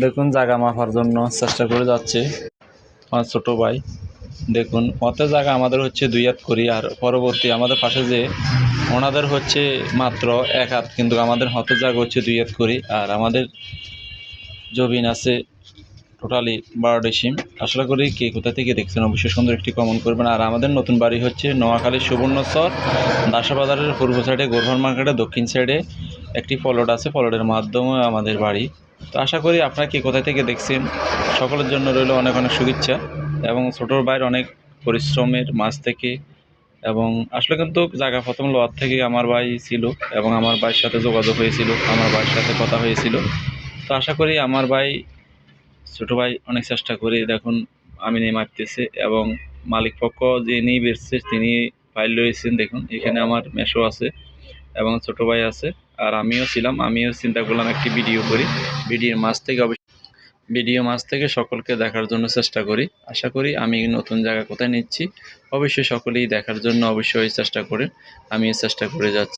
দেখুন জায়গা মাপার জন্য চেষ্টা করে যাচ্ছে আমার ছোটো ভাই। দেখুন অর্ধেক জায়গা আমাদের হচ্ছে 2 হাত করি, আর পরবর্তী আমাদের পাশে যে ওনাদের হচ্ছে মাত্র 1 হাত, কিন্তু আমাদের হাতের জায়গা হচ্ছে 2 হাত করি। আর আমাদের জমিন আছে টোটালি 12 ডিসিম। আশা করি কে কোথা থেকে দেখছেন অবশ্যই সুন্দর একটি কমেন্ট করবেন। আর আমাদের নতুন বাড়ি হচ্ছে নোয়াখালী সুবর্ণচর দাসাবাজারের পূর্ব সাইডে গোরভার মার্কেটের দক্ষিণ সাইডে একটি প্লট আছে, প্লটের মাধ্যমে আমাদের বাড়ি। তো আশা করি আপনারা কে কোথা থেকে দেখছেন সকলের জন্য রইল অনেক অনেক শুভেচ্ছা, এবং ছোটোর ভাইয়ের অনেক পরিশ্রমের মাঝ থেকে। এবং আসলে কিন্তু জায়গা প্রথম লোয়ার থেকে আমার ভাই ছিল, এবং আমার ভাইয়ের সাথে যোগাযোগ হয়েছিল, আমার ভাইয়ের সাথে কথা হয়েছিল। তো আশা করি আমার ভাই ছোটো ভাই অনেক চেষ্টা করে দেখুন আমি নিয়ে মারতেছে, এবং মালিক পক্ষ যিনি বেচছে তিনি ফাইল রয়েছেন। দেখুন এখানে আমার মেশো আছে এবং ছোটো ভাই আছে, আর আমিও ছিলাম। আমিও চিন্তা করলাম একটি ভিডিও করি, ভিডিও মাছ থেকে সকলকে দেখার জন্য চেষ্টা করি। আশা করি আমি নতুন জায়গা কোথায় নিচ্ছি অবশ্যই সকলেই দেখার জন্য অবশ্যই চেষ্টা করেন, আমিও চেষ্টা করে যাচ্ছি।